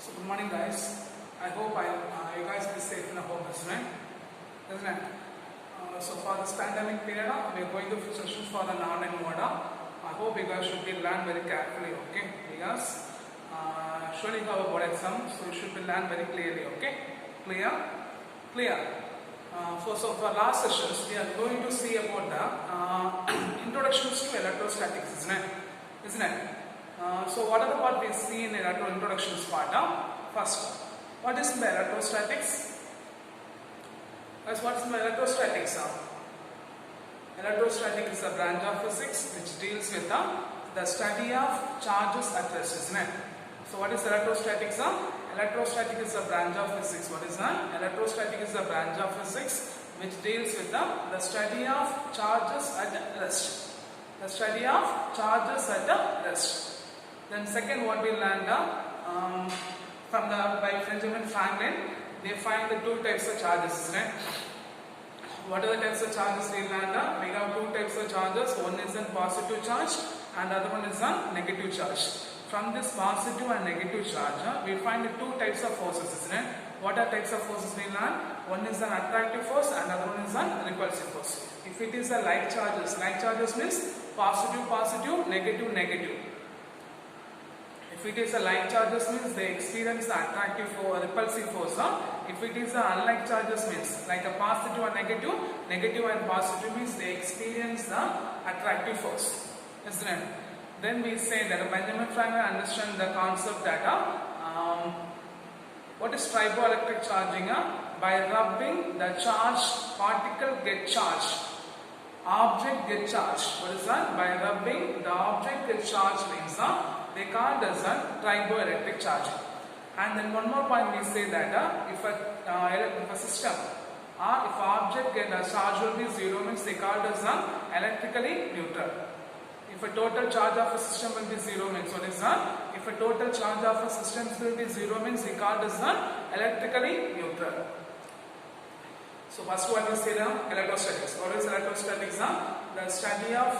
So good morning, guys. I hope you guys be safe in the home, isn't it? So for this pandemic period, we are going to sessions for an online mode. I hope you guys should be learn very carefully, okay? Because surely you have a board exam, so you should be learn very clearly, okay? Clear? Clear. So for last sessions, we are going to see about the introductions to electrostatics, isn't it? So what are the part we see in introductions part? First, what is the electrostatics? Guys, what is the electrostatics? Electrostatic is a branch of physics which deals with the study of charges at rest, isn't it? So what is electrostatics? Electrostatic is a branch of physics. What is that? Electrostatic is a branch of physics which deals with the study of charges at rest. The study of charges at rest. Then second, what we learned by Benjamin Franklin, they find the two types of charges, isn't it? What are the types of charges we learned? We have two types of charges. One is a positive charge and the other one is a negative charge. From this positive and negative charge, we find the two types of forces, isn't it? What are types of forces we learn? One is an attractive force and the other one is a repulsive force. If it is a like charges means positive, positive, negative, negative. If it is a like charges means they experience the attractive or repulsive force. If it is a unlike charges means like a positive and negative, negative and positive means they experience the attractive force, isn't it? Then we say that Benjamin Franklin understand the concept that what is triboelectric charging? By rubbing the charged particle get charged, object get charged. What is that? By rubbing the object get charged means they call it as a triboelectric charge. And then one more point we say that if a system if object get a charge will be zero means they call it as electrically neutral. If a total charge of a system will be zero means what is that? If a total charge of a system will be zero means we call it as electrically neutral. So first what we say electrostatics. What is electrostatics? The study of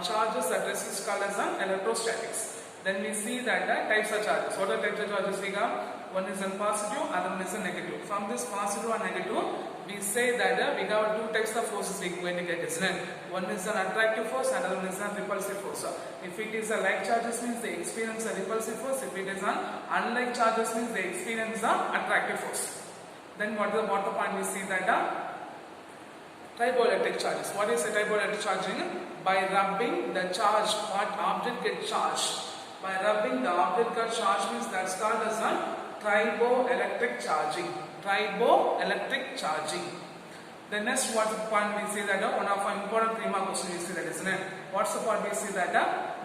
charges at rest is called as electrostatics. Then we see that the types of charges. What are types of charges we have? One is a positive, other one is a negative. From this positive and negative, we say that we have two types of forces we going to get, isn't it? One is an attractive force and another one is a repulsive force. If it is a like charges means they experience a repulsive force. If it is an unlike charges means they experience a attractive force. Then what the point we see that triboelectric charges. What is a triboelectric charging? By rubbing the charged object get charged. By rubbing the object get charged means that's called as a triboelectric charging. Triboelectric charging. The next what the point we see that one of our important 3-mark question we see that, isn't it? What's the point we see that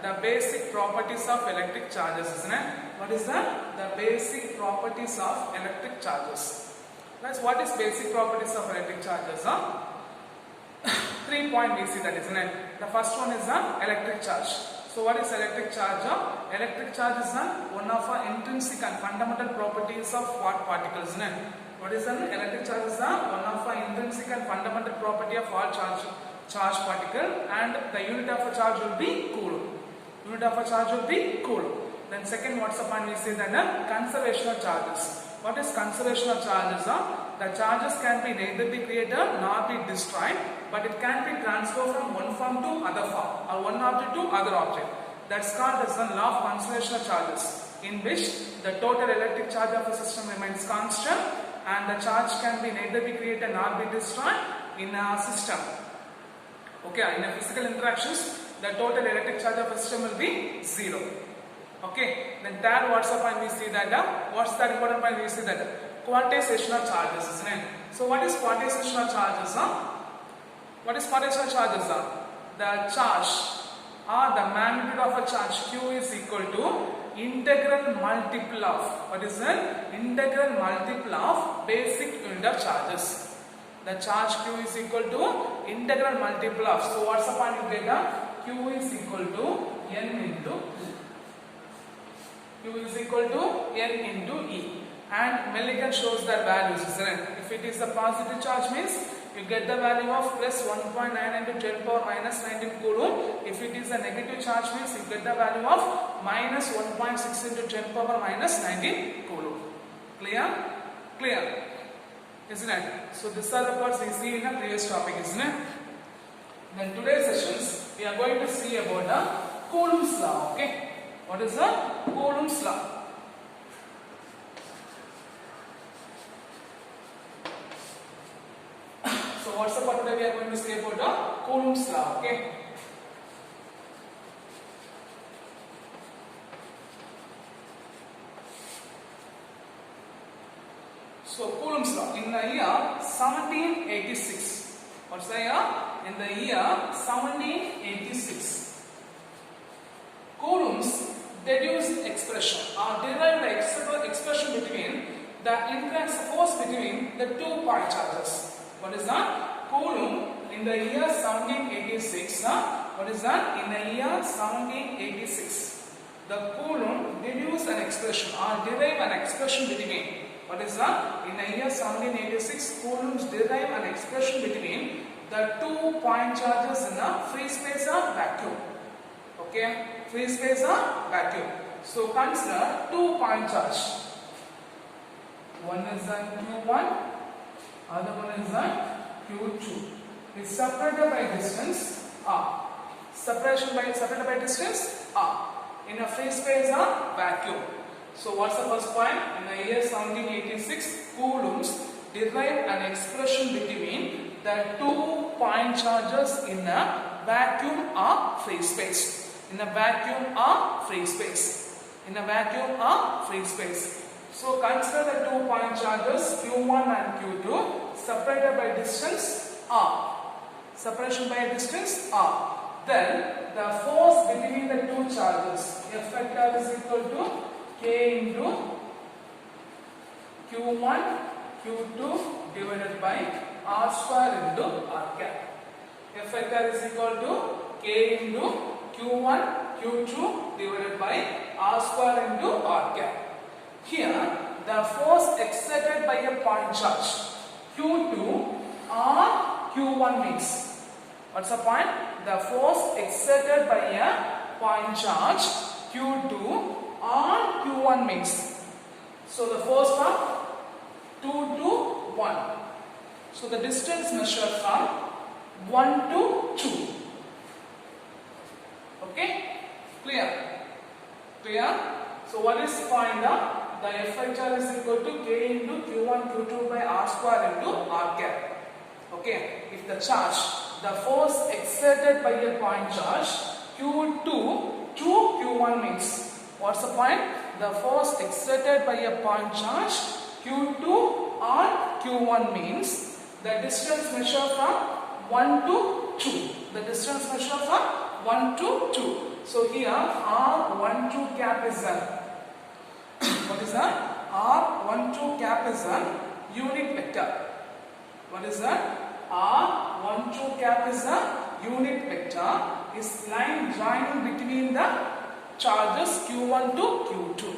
the basic properties of electric charges, isn't it? What is that? The basic properties of electric charges. Guys, what is basic properties of electric charges? 3 point we see that, isn't it? The first one is electric charge. So what is electric charge? Electric charge is one of our intrinsic and fundamental properties of what particles, isn't it? What is an electric charge? Is one of our intrinsic and fundamental property of all charge particle, and the unit of a charge will be coulomb. Unit of a charge will be coulomb. Then second, what's the point we say that conservation of charges. What is conservation of charges? The charges can be neither be created nor be destroyed, but it can be transferred from one form to other form or one object to other object. That's called as the law of conservation of charges, in which the total electric charge of a system remains constant and the charge can be neither be created nor be destroyed in a system. Okay, in a physical interactions, the total electric charge of a system will be zero. Okay, then third, what's the point we see that what's that important point we see that quantization of charges, isn't it? So what is quantization of charges? What is quantization of charges? The charge or the magnitude of a charge Q is equal to integral multiple of, what is it? Integral multiple of basic unit of charges. The charge Q is equal to integral multiple of. So what's the point you get? Q is equal to N into E. Q is equal to N into E. And Millikan shows their values, isn't it? If it is a positive charge means you get the value of plus 1.9 into 10 power minus 19 coulomb. If it is a negative charge means you get the value of minus 1.6 into 10 power minus 19 coulomb. Clear? Clear? Isn't it? So these are the parts we see in the previous topic, isn't it? Then today's sessions we are going to see about the Coulomb's law. Okay? What is the Coulomb's law? So what's the part today we are going to say about the Coulomb's law? Okay? So Coulomb's law in the year 1786. What's the year? In the year 1786. Coulomb's deduced expression or derived the expression between the intrinsic force between the 2 point charges. What is that? Coulomb in the year 1786. What is that? In the year 1786. The Coulomb deduced an expression or derived an expression between. What is that? In the year 1786, Coulomb's derived an expression between the 2 point charges in a free space or vacuum. Okay? Free space or vacuum. So consider 2 point charge. One is on Q1, other one is on Q2. It's separated by distance R. Separated by distance R. In a free space or vacuum. So what's the first point? In the year 1786, Coulomb's derived an expression between the 2 point charges in a vacuum or free space. In a vacuum or free space. In a vacuum or free space. So consider the 2 point charges Q1 and Q2 separated by distance R. Separation by distance R. Then the force between the 2 charges F vector is equal to K into Q1 Q2 divided by R square into R cap. F vector is equal to K into Q1 Q2 divided by R square into R cap. Here the force exerted by a point charge Q2 or Q1 means. What's the point? The force exerted by a point charge Q2 or Q1 means. So the force from 2 to 1. So the distance measured from 1 to 2. Okay? Clear? Clear? So what is find the F vector is equal to K into Q1 Q2 by R square into R cap. Okay? If the charge, the force exerted by a point charge Q2 to Q1 means. What's the point? The force exerted by a point charge Q2 or Q1 means the distance measured from 1 to 2. The distance measured from 1 to 2. So here R12 cap is a what is that? R12 cap is a unit vector. What is that? R12 cap is a unit vector. Is line joining between the charges Q1 to Q2.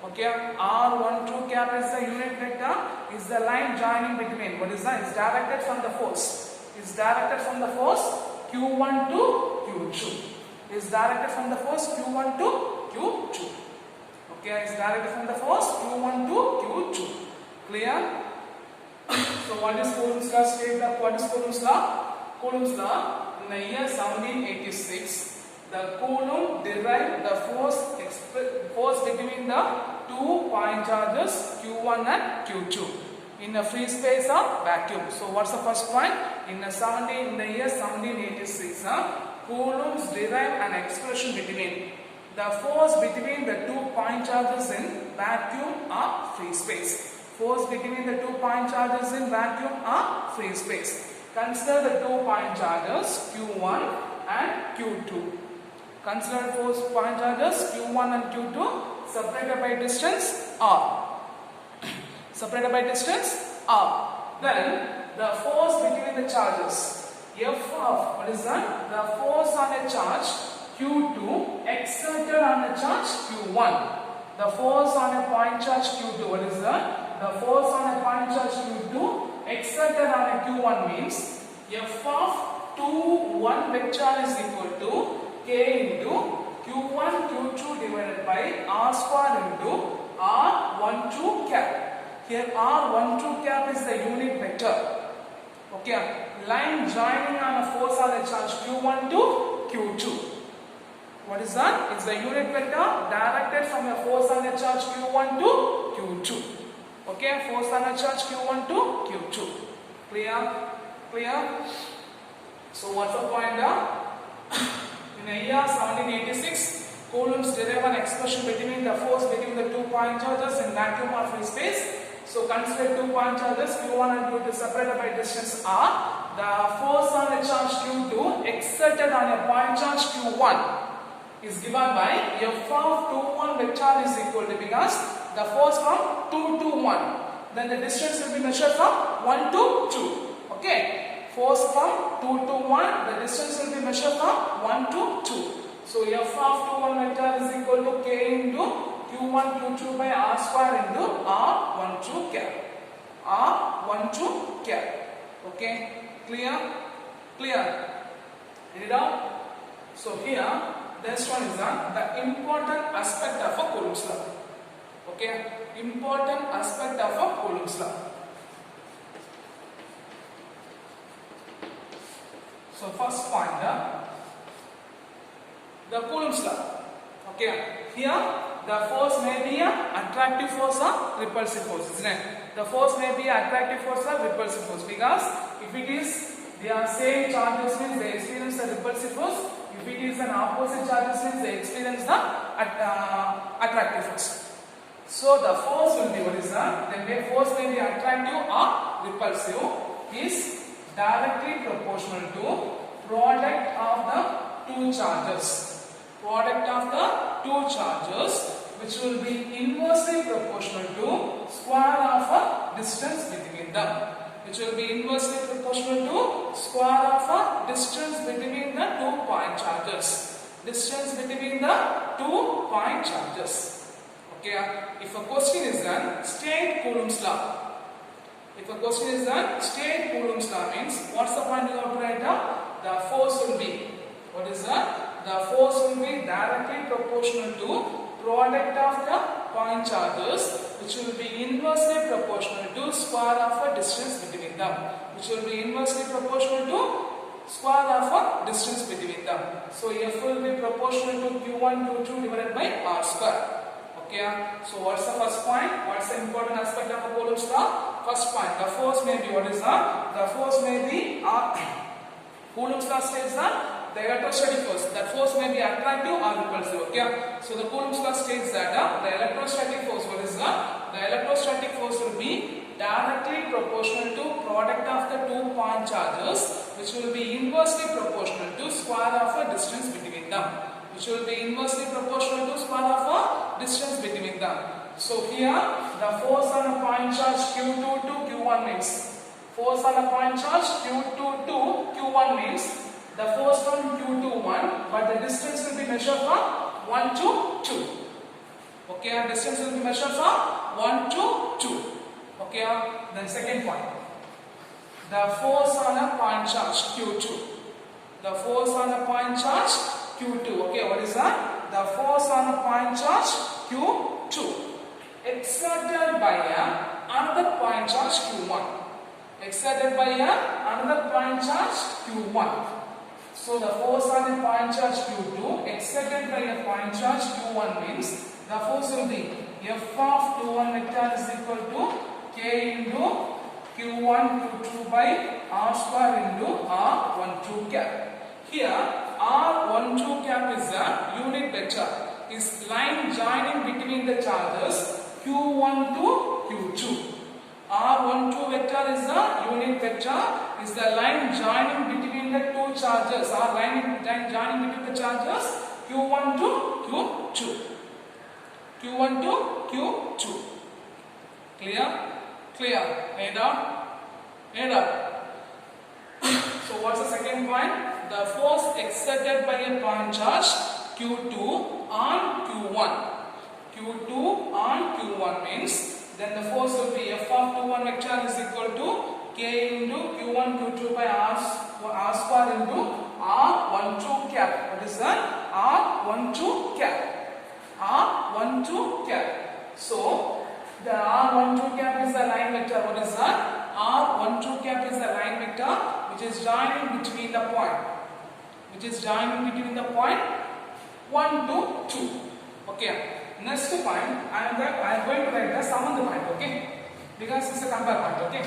Okay, R12 cap is the unit vector, is the line joining between. What is that? It's directed from the force. It's directed from the force Q1 to Q2. It's directed from the force Q1 to Q2. Okay, it's directed from the force Q1 to Q2. Clear? So what is Coulomb's law? State that what is Coulomb's law? Coulomb's law in the year 1786. The Coulomb derived the force between the 2 point charges Q1 and Q2 in a free space or vacuum. So what's the first point? In the year 1786, Coulomb's derived an expression between the force between the 2 point charges in vacuum or free space. Force between the 2 point charges in vacuum or free space. Consider the 2 point charges Q1 and Q2. Consider force point charges Q1 and Q2 separated by distance R. Separated by distance R. Then the force between the charges F of, what is that? The force on a charge Q2 exerted on a charge Q1. The force on a point charge Q2, what is that? The force on a point charge Q2 exerted on a Q1 means F of 2, 1 vector is equal to K into Q1, Q2 divided by R square into R12 cap. Here R12 cap is the unit vector. Okay, line joining on a force on a charge Q1 to Q2. What is that? It's the unit vector directed from a force on a charge Q1 to Q2. Okay, force on a charge Q1 to Q2. Clear? Clear? So what's the pointer? In the year 1786, Coulomb's derived an expression between the force between the 2 point charges in vacuum or free space. So consider 2 point charges Q1 and Q2 separated by distance r. The force on a charge Q2 exerted on a point charge Q1 is given by F of 2, 1 vector is equal to, because the force from 2 to 1. Then the distance will be measured from 1 to 2. Okay. Force from 2 to 1, the distance will be measured from 1 to 2. So F of 2, 1 vector is equal to K into Q1, Q2 by R square into R12 cap. R12 cap. Okay. Clear? Clear? Read it out. So here, this one is the important aspect of a Coulomb's law. Okay. Important aspect of a Coulomb's law. So first point, the Coulomb's law. Okay, here the force may be an attractive force or repulsive force, isn't it? The force may be an attractive force or repulsive force, because if it is they are same charges means they experience the repulsive force. If it is an opposite charges means they experience the attractive force. So the force will be, what is that? The force may be attractive or repulsive is directly proportional to product of the two charges. Product of the two charges, which will be inversely proportional to square of a distance between them. Which will be inversely proportional to square of a distance between the 2 point charges. Distance between the 2 point charges. Okay. If a question is done, state Coulomb's law. If a question is that state Coulomb's law means, what's the point you have to write down? The force will be, what is that? The force will be directly proportional to product of the point charges, which will be inversely proportional to square of a distance between them. Which will be inversely proportional to square of a distance between them. So F will be proportional to Q1, Q2 divided by R square. Okay, so what's the first point? What's the important aspect of a Coulomb's law? First point, the force may be, what is that? The force may be, Coulomb's law states that the electrostatic force, that force may be attractive or repulsive. Okay, so the Coulomb's law states that the electrostatic force, what is that? The electrostatic force will be directly proportional to product of the 2 point charges, which will be inversely proportional to square of a distance between them. Which will be inversely proportional to square of a distance between them. So here the force on a point charge Q2 to Q1 means, force on a point charge Q2 to Q1 means the force from Q to 1, but the distance will be measured from 1 to 2. Okay, and distance will be measured from 1 to 2. Okay, then second point, the force on a point charge Q2. The force on a point charge Q2. Okay, what is that? The force on a point charge Q2 exerted by another point charge Q1. Exerted by another point charge Q1. So the force on a point charge Q2 exerted by a point charge Q1 means the force will be F of Q1 vector is equal to K into Q1 Q2 by R square into R12 cap. Here R12 cap is a unit vector, is line joining between the charges Q1 to Q2. R12 vector is a unit vector, is the line joining between the two charges, or line joining between the charges Q1 to Q2. Q1 to Q2. Clear? Clear. Head up. Head up. So what's the second point? The force exerted by a point charge Q2 on Q1. Q2 on Q1 means then the force will be F of Q1 vector is equal to K K into Q1 Q2 by R square into R12 cap. What is that? R12 cap. R12 cap. So the R12 cap is the line vector. What is that? R12 cap is the line vector which is joining between the point. Which is joining between the point 1 to 2. Okay. Next point, I am going to write the sum of the point. Okay. Because it's a compare point. Okay.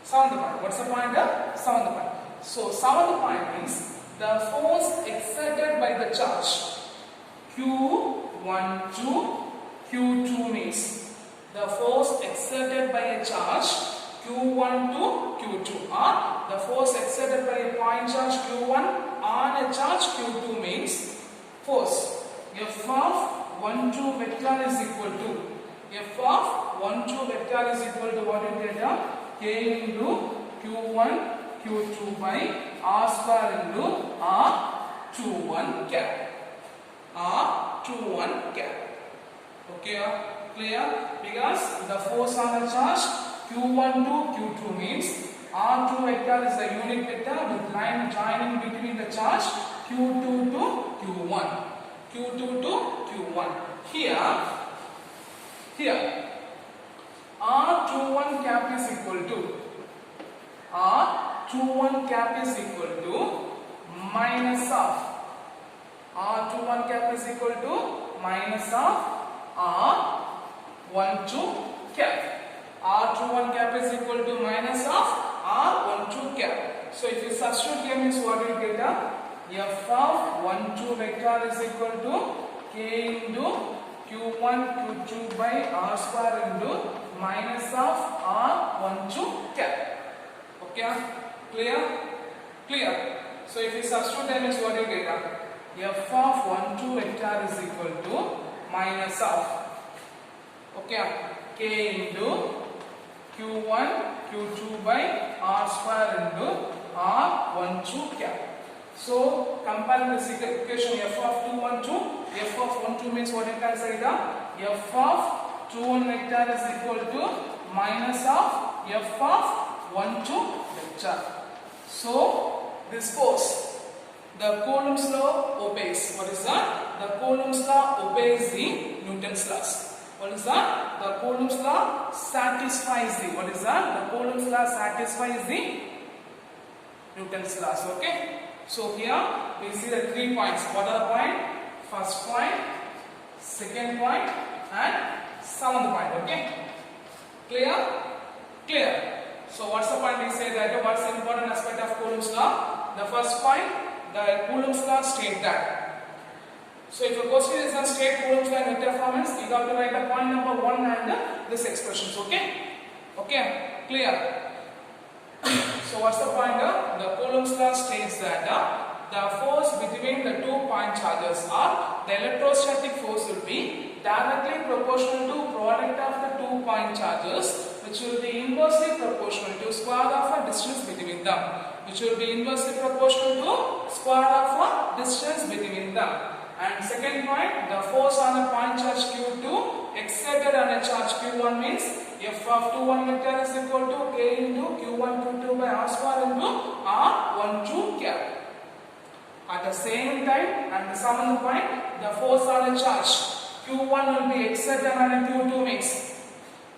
Sum of the point. What's the point? Sum of the point. So sum of the point means the force exerted by the charge Q1 to Q2 means the force exerted by a charge Q1 to Q2 or the force exerted by a point charge Q1 on a charge Q2 means force F of 1 2 vector is equal to F of 1 2 vector is equal to what you get? K into Q1 Q2 by R square into R21 cap. R21 cap. Okay, clear? Because the force on the charge Q1 to Q2 means R2 vector is the unit vector with line joining between the charge Q2 to Q1. Q2 to Q1. Here R21 cap is equal to R21 cap is equal to minus of R21 cap is equal to minus of R12 cap. R21 cap is equal to minus of R12 cap. So if you substitute here means what will you get? F of 1 2 vector is equal to K into Q1 Q2 by R square into minus of R12 cap. Okay, clear? Clear. So if you substitute that means what you get? F of 1 2 vector is equal to minus of K into Q1 Q2 by R square into R12 cap. So comparing this equation F of 2 1 2, F of 1 2 means what you can say that F of 2 1 vector is equal to minus of F of 1 2 vector. So this force, the Coulomb's law obeys. What is that? The Coulomb's law obeys the Newton's laws. What is that? The Coulomb's law satisfies the. What is that? The Coulomb's law satisfies the Newton's laws. Okay. So here we see the 3 points. What are the points? First point, second point, and sum of the point. Okay. Clear? Clear. So what's the point? We say that what's the important aspect of Coulomb's law? The first point, the Coulomb's law states that. So if a question is on state Coulomb's law in vector form, you have to write the point number 1 and this expressions. Okay. Okay. Clear. So what's the point? The Coulomb's law states that the force between the 2 point charges or the electrostatic force will be directly proportional to product of the 2 point charges, which will be inversely proportional to square of a distance between them. Which will be inversely proportional to square of a distance between them. And second point, the force on a point charge Q2 exerted on a charge Q1 means F of 2 1 vector is equal to K into Q1 Q2 by R square into R12 cap. At the same time, and the sum of the point, the force on a charge Q1 will be exerted on a Q2 means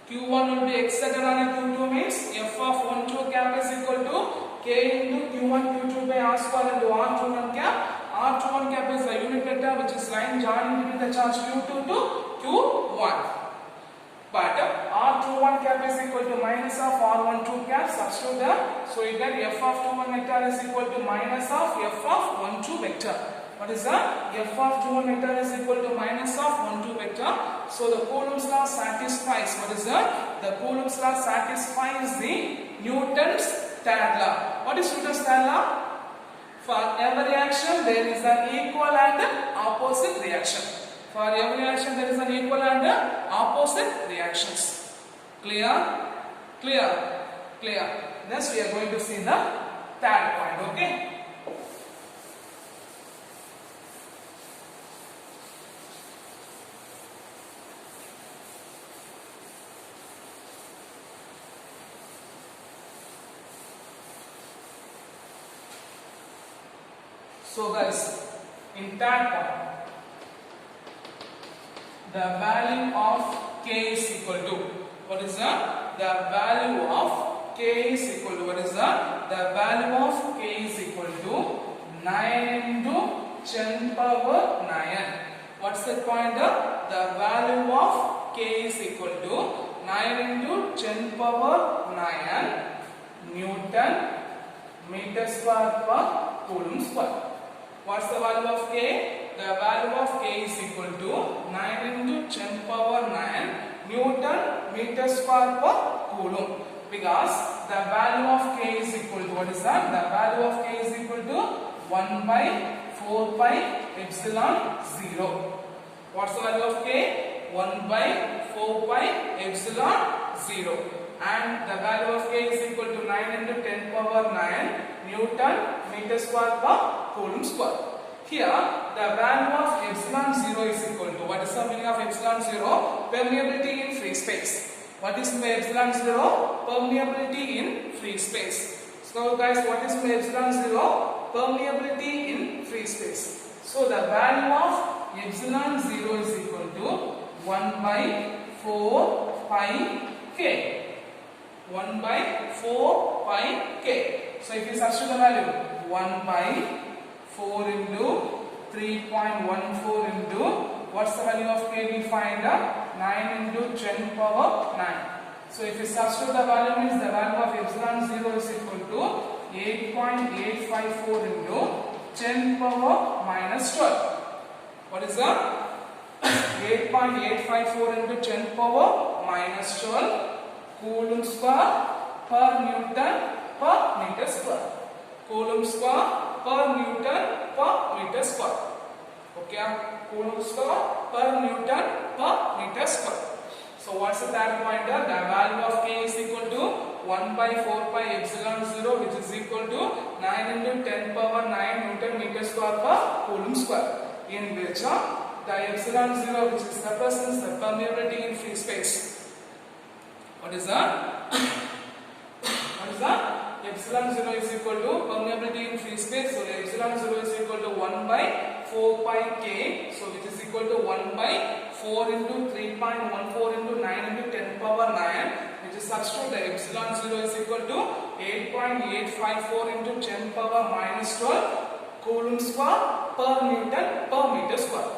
Q1 will be exerted on a Q2 means F of 12 cap is equal to K into Q1 Q2 by R square into R21 cap. R21 cap is the unit vector which is line joining between the charge Q2 to Q1. But R21 cap is equal to minus of R12 cap. Substitute that. So you get F of 21 vector is equal to minus of F of 12 vector. What is that? F of 21 vector is equal to minus of 12 vector. So the Coulomb's law satisfies. What is that? The Coulomb's law satisfies the Newton's third law. What is Newton's third law? For every action there is an equal and opposite reaction. For every action there is an equal and opposite reactions. Clear? Clear? Clear. Next we are going to see the third point. Okay? So guys, in that point, the value of K is equal to, what is the value of K is equal to, what is the value of K is equal to 9 into 10 power 9. What's the pointer? The value of K is equal to 9 into 10 power 9 Newton meter square per coulomb square. What's the value of K? The value of K is equal to 9 into 10 power 9 Newton meter square per coulomb. Because the value of K is equal to, what is that? The value of K is equal to 1 by 4 pi epsilon 0. What's the value of K? 1 by 4 pi epsilon 0. And the value of K is equal to 9 into 10 power 9 Newton meter square per coulomb square. Here, the value of epsilon 0 is equal to, what is the meaning of epsilon 0? Permeability in free space. What is epsilon 0? Permeability in free space. So guys, what is epsilon 0? Permeability in free space. So the value of epsilon 0 is equal to 1 by 4 pi K. 1 by 4 pi K. So if you substitute the value, 1 by 4 into 3.14 into, what's the value of K? We find 9 into 10 power 9. So if you substitute the value, means the value of epsilon 0 is equal to 8.854 into 10 power minus 12. What is that? 8.854 into 10 power minus 12 coulomb square per Newton per meter square. Coulomb square per Newton per meter square. Okay, coulomb square per Newton per meter square. So what's the third pointer? The value of K is equal to 1 by 4 pi epsilon 0, which is equal to 9 into 10 power 9 Newton meter square per coulomb square. In which the epsilon 0, which is represents the permeability in free space. What is that? What is that? Epsilon 0 is equal to permeability in free space. So epsilon 0 is equal to 1 by 4 pi K. So which is equal to 1 by 4 into 3.14 into 9 into 10 power 9. Which is substitute the epsilon 0 is equal to 8.854 into 10 power minus 12 coulomb square per Newton per meter square.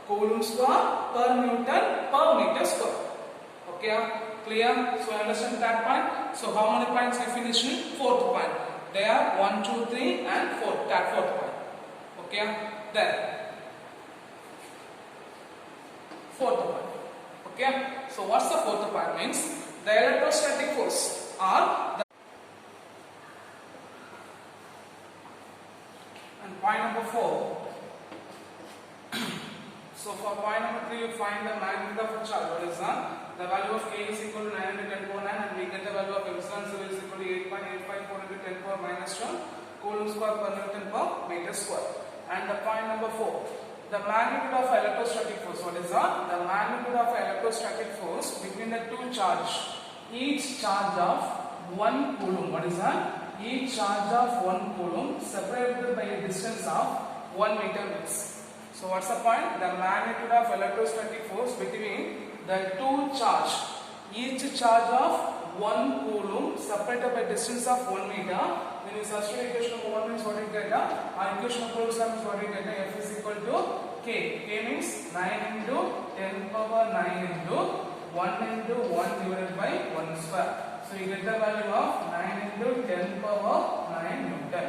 Coulomb square per Newton per meter square. Okay. Clear? So understand that point. So how many points we finish in? Fourth point. They are 1, 2, 3 and 4. That fourth point. Okay. Then fourth point. Okay. So what's the fourth point? Means the electrostatic force are the, and point number 4. So for point number 3, you find the magnitude of a charge. What is that? The value of K is equal to 9 into 10 power 9, and we get the value of epsilon 0 is equal to 8.854 into 10 power minus 12 coulomb square per Newton per meter square. And the point number 4, the magnitude of electrostatic force. What is that? The magnitude of electrostatic force between the two charges. Each charge of 1 coulomb. What is that? Each charge of 1 coulomb separated by a distance of 1 meter means. So what's the point? The magnitude of electrostatic force between the two charge. Each charge of 1 coulomb separated by distance of 1 meter. When you substitute equation number 1 means what you get? Our equation number 2 means what you get? F is equal to K. K means 9 into 10 power 9 into 1 into 1 divided by 1 square. So you get the value of 9 into 10 power 9 Newton.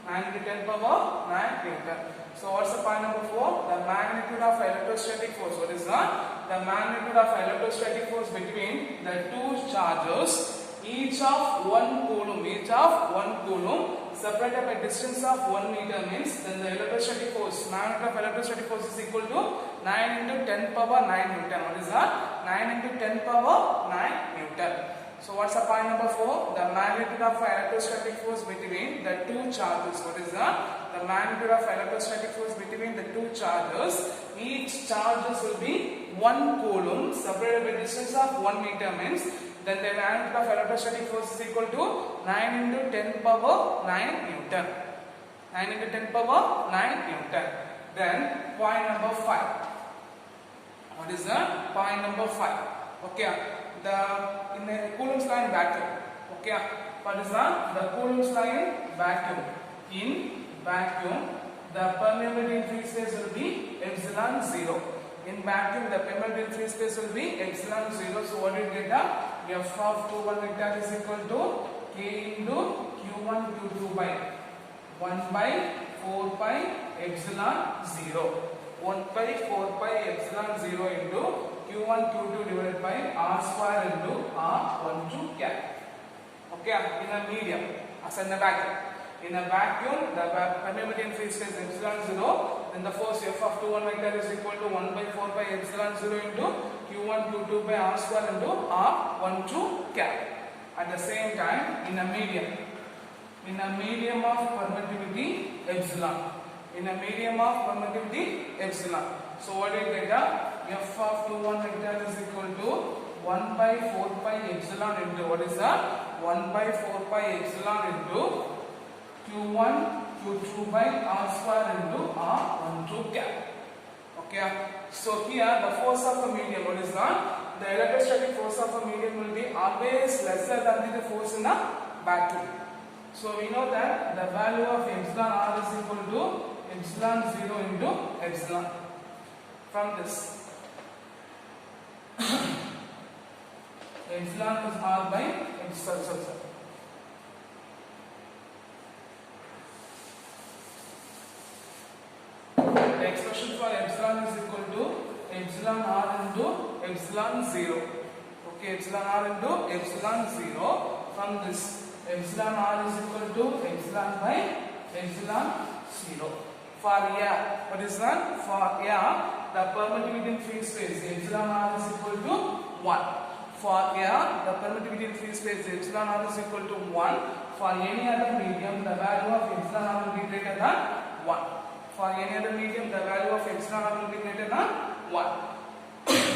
9 into 10 power 9 Newton. So what's the point number 4? The magnitude of electrostatic force. What is that? The magnitude of electrostatic force between the two charges, each of 1 coulomb, separated by distance of 1 meter means then the electrostatic force, magnitude of electrostatic force is equal to 9 into 10 power 9 Newton. What is that? 9 into 10 power 9 Newton. So what's the point number 4? The magnitude of electrostatic force between the two charges. What is that? The magnitude of electrostatic force between the two charges. Each charges will be 1 coulomb separated by distance of 1 meter means then the magnitude of electrostatic force is equal to 9 into 10 power 9 Newton. 9 into 10 power 9 Newton. Then point number 5. What is the point number 5? Okay, in the Coulomb's law in vacuum. Okay, what is the Coulomb's law in vacuum? In vacuum, the permeability in free space will be epsilon 0. In vacuum, the permeability in free space will be epsilon 0. So what did we get? F of Q1 vector is equal to K into Q1 Q2 by 1 by 4 pi epsilon 0. 1 by 4 pi epsilon 0 into Q1 Q2 divided by R square into R12 cap. Okay, in a medium, as in a vacuum. In a vacuum, the permeability in free space epsilon 0, then the force F of Q1 vector is equal to 1 by 4 pi epsilon 0 into Q1 Q2 by R square into R12 cap. At the same time, in a medium of permittivity epsilon. In a medium of permittivity epsilon. So what do you get? F of Q1 vector is equal to 1 by 4 pi epsilon into, what is that? 1 by 4 pi epsilon into Q1 Q2 by R square into R12 cap. Okay. So here the force of a medium, what is that? The electrostatic force of a medium will be always lesser than the force in a vacuum. So we know that the value of epsilon R is equal to epsilon 0 into epsilon. From this, epsilon is R by epsilon. The expression for epsilon is equal to epsilon R into epsilon 0. Okay, epsilon R into epsilon 0. From this, epsilon R is equal to epsilon by epsilon 0. For air, what is that? For air, the permittivity in free space epsilon R is equal to 1. For air, the permittivity in free space epsilon R is equal to 1. For any other medium, the value of epsilon R will be greater than 1. For any other medium, the value of epsilon R will be greater than 1.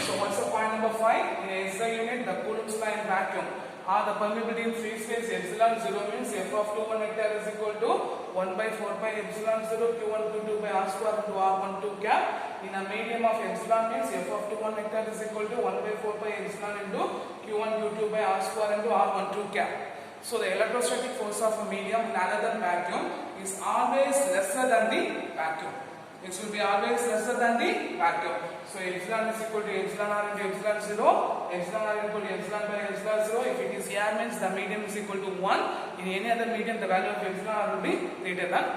So what's the point number 5? In a SI unit, the Coulomb's law in vacuum. The permeability in free space epsilon 0 means F of Q1 vector is equal to 1 by 4 pi epsilon 0 Q1 Q2 by R square into R12 cap. In a medium of epsilon means F of Q1 vector is equal to 1 by 4 pi epsilon into Q1 Q2 by R square into R12 cap. So the electrostatic force of a medium rather than vacuum is always lesser than the vacuum. It will be always lesser than the vacuum. So epsilon is equal to epsilon R into epsilon 0. Epsilon R equal to epsilon by epsilon 0. If it is air means the medium is equal to 1. In any other medium, the value of epsilon R will be greater than 1.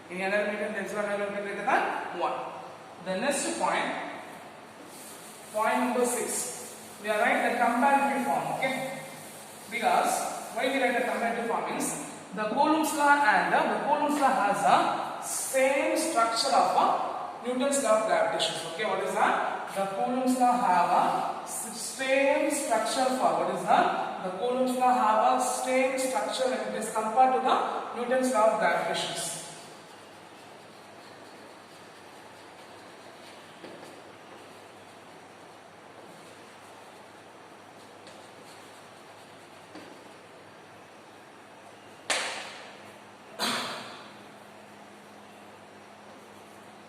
In any other medium, the epsilon R will be greater than 1. The next point, point number 6. We are writing the comparative form. Okay? Because why we write the comparative form means the Coulomb's law and the Coulomb's law has a same structure of Newton's law of gravitation. Okay, what is that? The Coulomb's law have a same structure for, what is that? The Coulomb's law have a same structure when it is compared to the Newton's law of gravitation.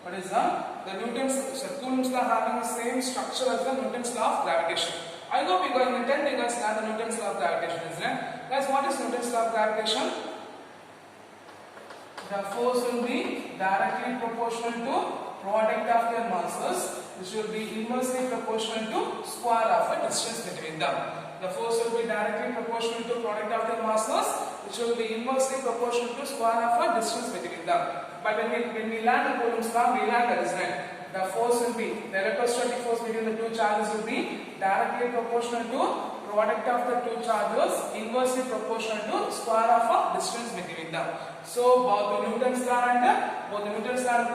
What is the Coulomb's law having the same structure as the Newton's law of gravitation. I hope you guys in 10 you guys learn the Newton's law of gravitation, isn't it? Guys, what is Newton's law of gravitation? The force will be directly proportional to product of their masses, which will be inversely proportional to square of a distance between them. The force will be directly proportional to product of their masses, which will be inversely proportional to square of a distance between them. But when we learn the Coulomb's law, we learn that, isn't it? The force will be, the electrostatic force between the two charges will be directly proportional to product of the two charges, inversely proportional to square of a distance between them. So both the Newton's law and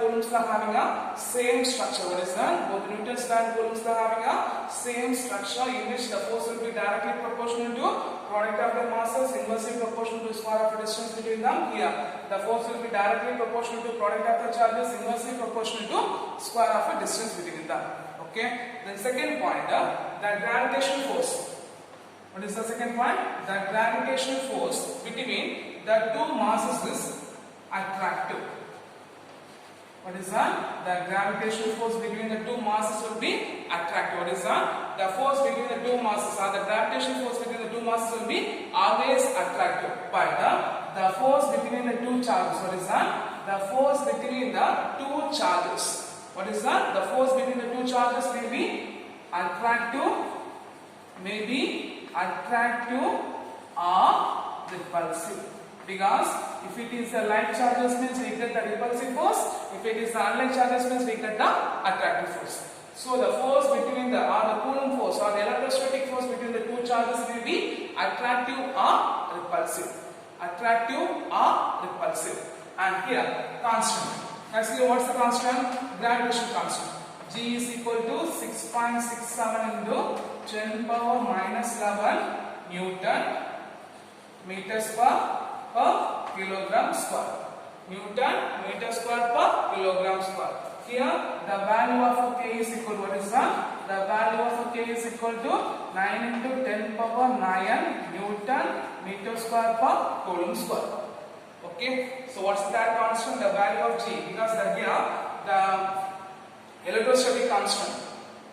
Coulomb's law having a same structure. What is that? Both Newton's law and Coulomb's law having a same structure in which the force will be directly proportional to product of the masses, inversely proportional to square of a distance between them. Here, the force will be directly proportional to product of the charges, inversely proportional to square of a distance between them. Okay. Then second point, the gravitational force. What is the second point? The gravitational force between the two masses is attractive. What is that? The gravitational force between the two masses will be attractive. What is that? The force between the two masses, or the gravitational force between the two masses will be always attractive. But the force between the two charges, what is that? The force between the two charges. What is that? The force between the two charges may be attractive, or repulsive. Because if it is the like charges means we get the repulsive force. If it is the unlike charges means we get the attractive force. So the force between the Coulomb force or the electrostatic force between the two charges may be attractive or repulsive. And here constant. Let's see what's the constant? Gravitation constant. G is equal to 6.67 into 10 power minus 11 Newton meters per kilogram square. Newton meter square per kilogram square. Here the value of K is equal to what is that? The value of K is equal to 9 into 10 power 9 Newton meter square per Coulomb square. Okay, so what's that constant? The value of G, because here the electrostatic constant,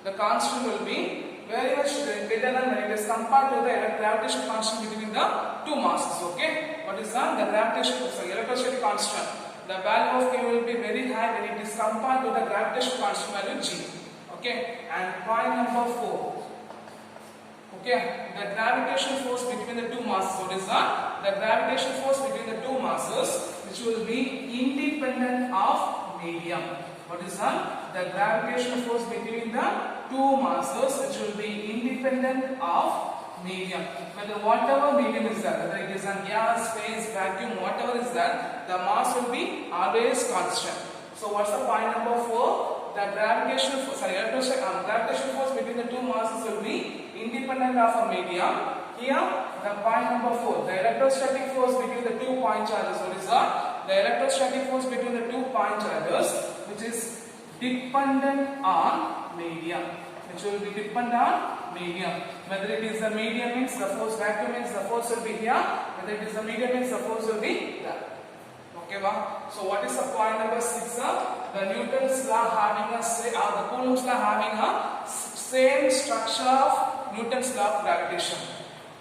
the constant will be very much greater than when it is compared to the gravitational constant between the two masses. Okay, what is that? The electrostatic constant. The value of K will be very high when it is compared to the gravitational constant value G. Okay, and point number 4. Okay, the gravitational force between the two masses. What is that? The gravitational force between the two masses, which will be independent of medium. What is that? The gravitational force between the two masses, which will be independent of medium. Whether whatever medium is there, whether it is an air, space, vacuum, whatever is there, the mass will be always constant. So what's the point number 4? The gravitational force between the two masses will be independent of a medium. Here the point number 4, the electrostatic force between the two point charges. What is that? The electrostatic force between the two point charges, which is dependent on medium. Which will be dependent on medium. Whether it is the medium means the force, vacuum means the force will be here. Whether it is the medium means the force will be there. Okay, so what is the point number 6? The Newton's law having the Coulomb's law having a same structure of Newton's law of gravitation.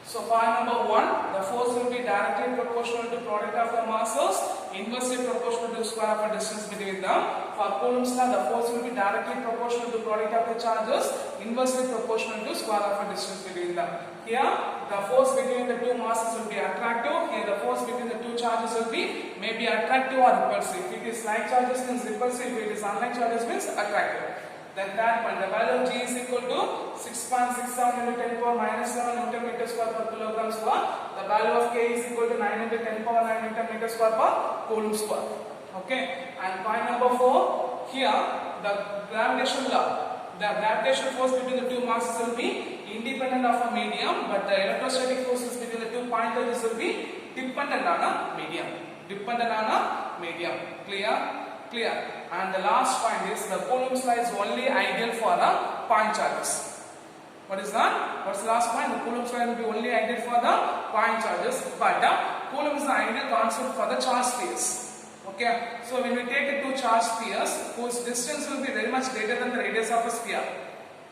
So point number 1, the force will be directly proportional to product of the masses, inversely proportional to the square of the distance between them. For Coulomb's law, the force will be directly proportional to product of the charges, inversely proportional to square of the distance between them. Here, the force between the two masses will be attractive. Here, the force between the two charges will be maybe attractive or repulsive. If it is like charges means repulsive. If it is unlike charges means attractive. Then that point, the value of G is equal to 6.67 into 10 power minus 7 Newton meter square per kilogram square. The value of K is equal to 9 into 10 power 9 Newton meter square per Coulomb square. Okay, and point number 4, here the gravitational law, the gravitational force between the two masses will be independent of a medium, but the electrostatic forces between the two point charges will be dependent on a medium. Clear. And the last point is the Coulomb's law is only ideal for the point charges. What is that? What's the last point? The Coulomb's law will be only ideal for the point charges, but Coulomb is the ideal concept for the charge spheres. Okay, so when we take two charge spheres whose distance will be very much greater than the radius of a sphere.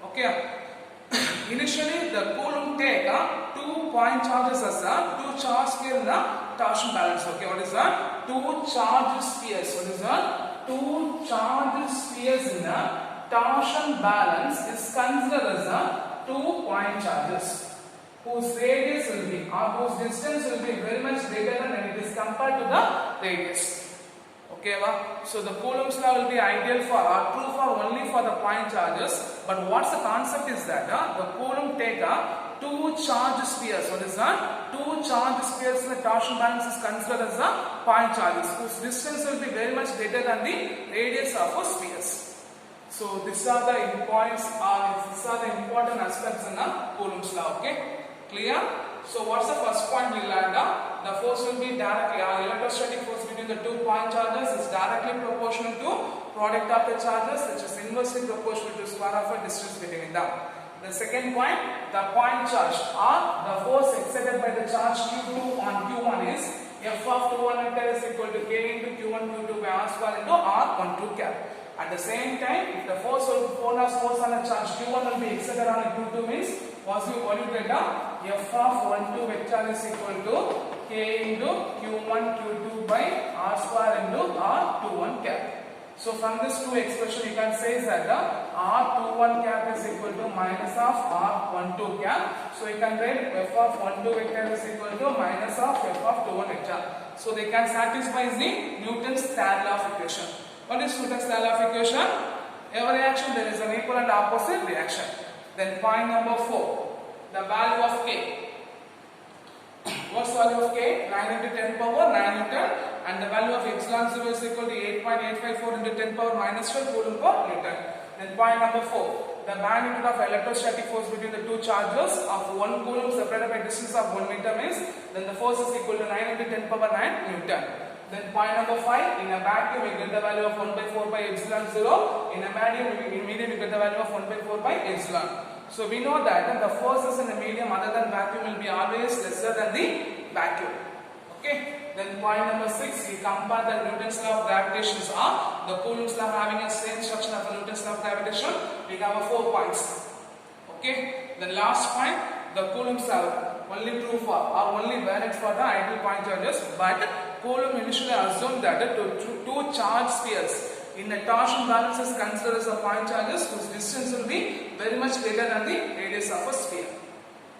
Okay, initially the Coulomb take 2 point charges as two charge spheres in the torsion balance. Okay, what is that? Two charge spheres. What is that? Two charge spheres in the torsion balance is considered as 2 point charges whose radius will be or whose distance will be very much greater than when it is compared to the radius. Okay, so the Coulomb's law will be ideal for or true for only for the point charges. But what's the concept is that the Coulomb take two charge spheres. What is that? Two charge spheres in the torsion balance is considered as point charges whose distance will be very much greater than the radius of a spheres. So these are the points. These are the important aspects in the Coulomb's law. Okay, clear? So what's the first point we learned? The force will be directly, electrostatic force between the 2 point charges is directly proportional to product of the charges, which is inversely proportional to square of a distance between them. The second point, the point charge or the force exerted by the charge Q2 on Q1 is F of 2 1 vector is equal to K into Q1 Q2 by R square into R12 cap. At the same time, if the force on a charge Q1 will be exerted on a Q2 means what you get F of 1 2 vector is equal to K into Q1 Q2 by R square into R21 cap. So from this two expression you can say that R21 cap is equal to minus of R12 cap. So you can write F of 12 vector is equal to minus of F of 21 vector. So they can satisfy the Newton's third law of equation. What is Newton's third law of equation? Every reaction there is an equal and opposite reaction. Then point number 4, the value of K. What's the value of K? 9 into 10 power 9 Newton, and the value of epsilon 0 is equal to 8.854 into 10 power minus 12 coulomb per Newton. Then point number 4, the magnitude of electrostatic force between the two charges of 1 coulomb separated by distance of 1 meter means then the force is equal to 9 into 10 power 9 Newton. Then point number 5, in a vacuum we get the value of 1 by 4 by epsilon 0. In a medium we get the value of 1 by 4 by epsilon. So we know that the forces in the medium other than vacuum will be always lesser than the vacuum. Okay. Then point number 6, we compare the Newton's law of gravitation are the Coulomb's law having a same structure of Newton's law of gravitation. We have 4 points. Okay. The last point, the Coulomb's law only true for or only valid for the ideal point charges, but Coulomb initially assumed that two charged spheres in a torsion balance is considered as a point charges whose distance will be very much greater than the radius of a sphere.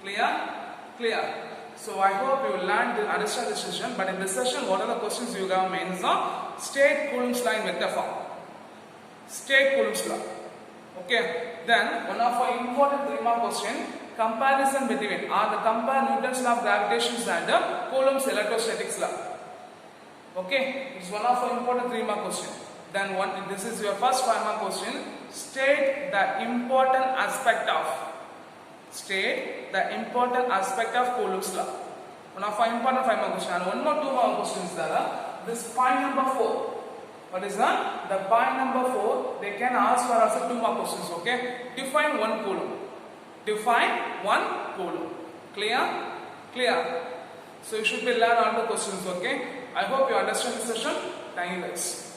Clear? Clear. So I hope you will learn to understand this session. But in this session, what are the questions you have main is state Coulomb's law in vector form. State Coulomb's law. Okay. Then one of our important 3-mark question, comparison between compare Newton's law of gravitation and Coulomb's electrostatics law. Okay. It is one of our important 3-mark question. Then this is your first 5-mark question. State the important aspect of Coulomb's law. One of our important 5-mark question. And one more 2-mark question is there. This point number 4. What is that? The point number 4. They can ask for also 2-mark questions. Okay. Define 1 coulomb. Define 1 coulomb. Clear? Clear. So you should be learn all the questions. Okay. I hope you understand the session. Thank you guys.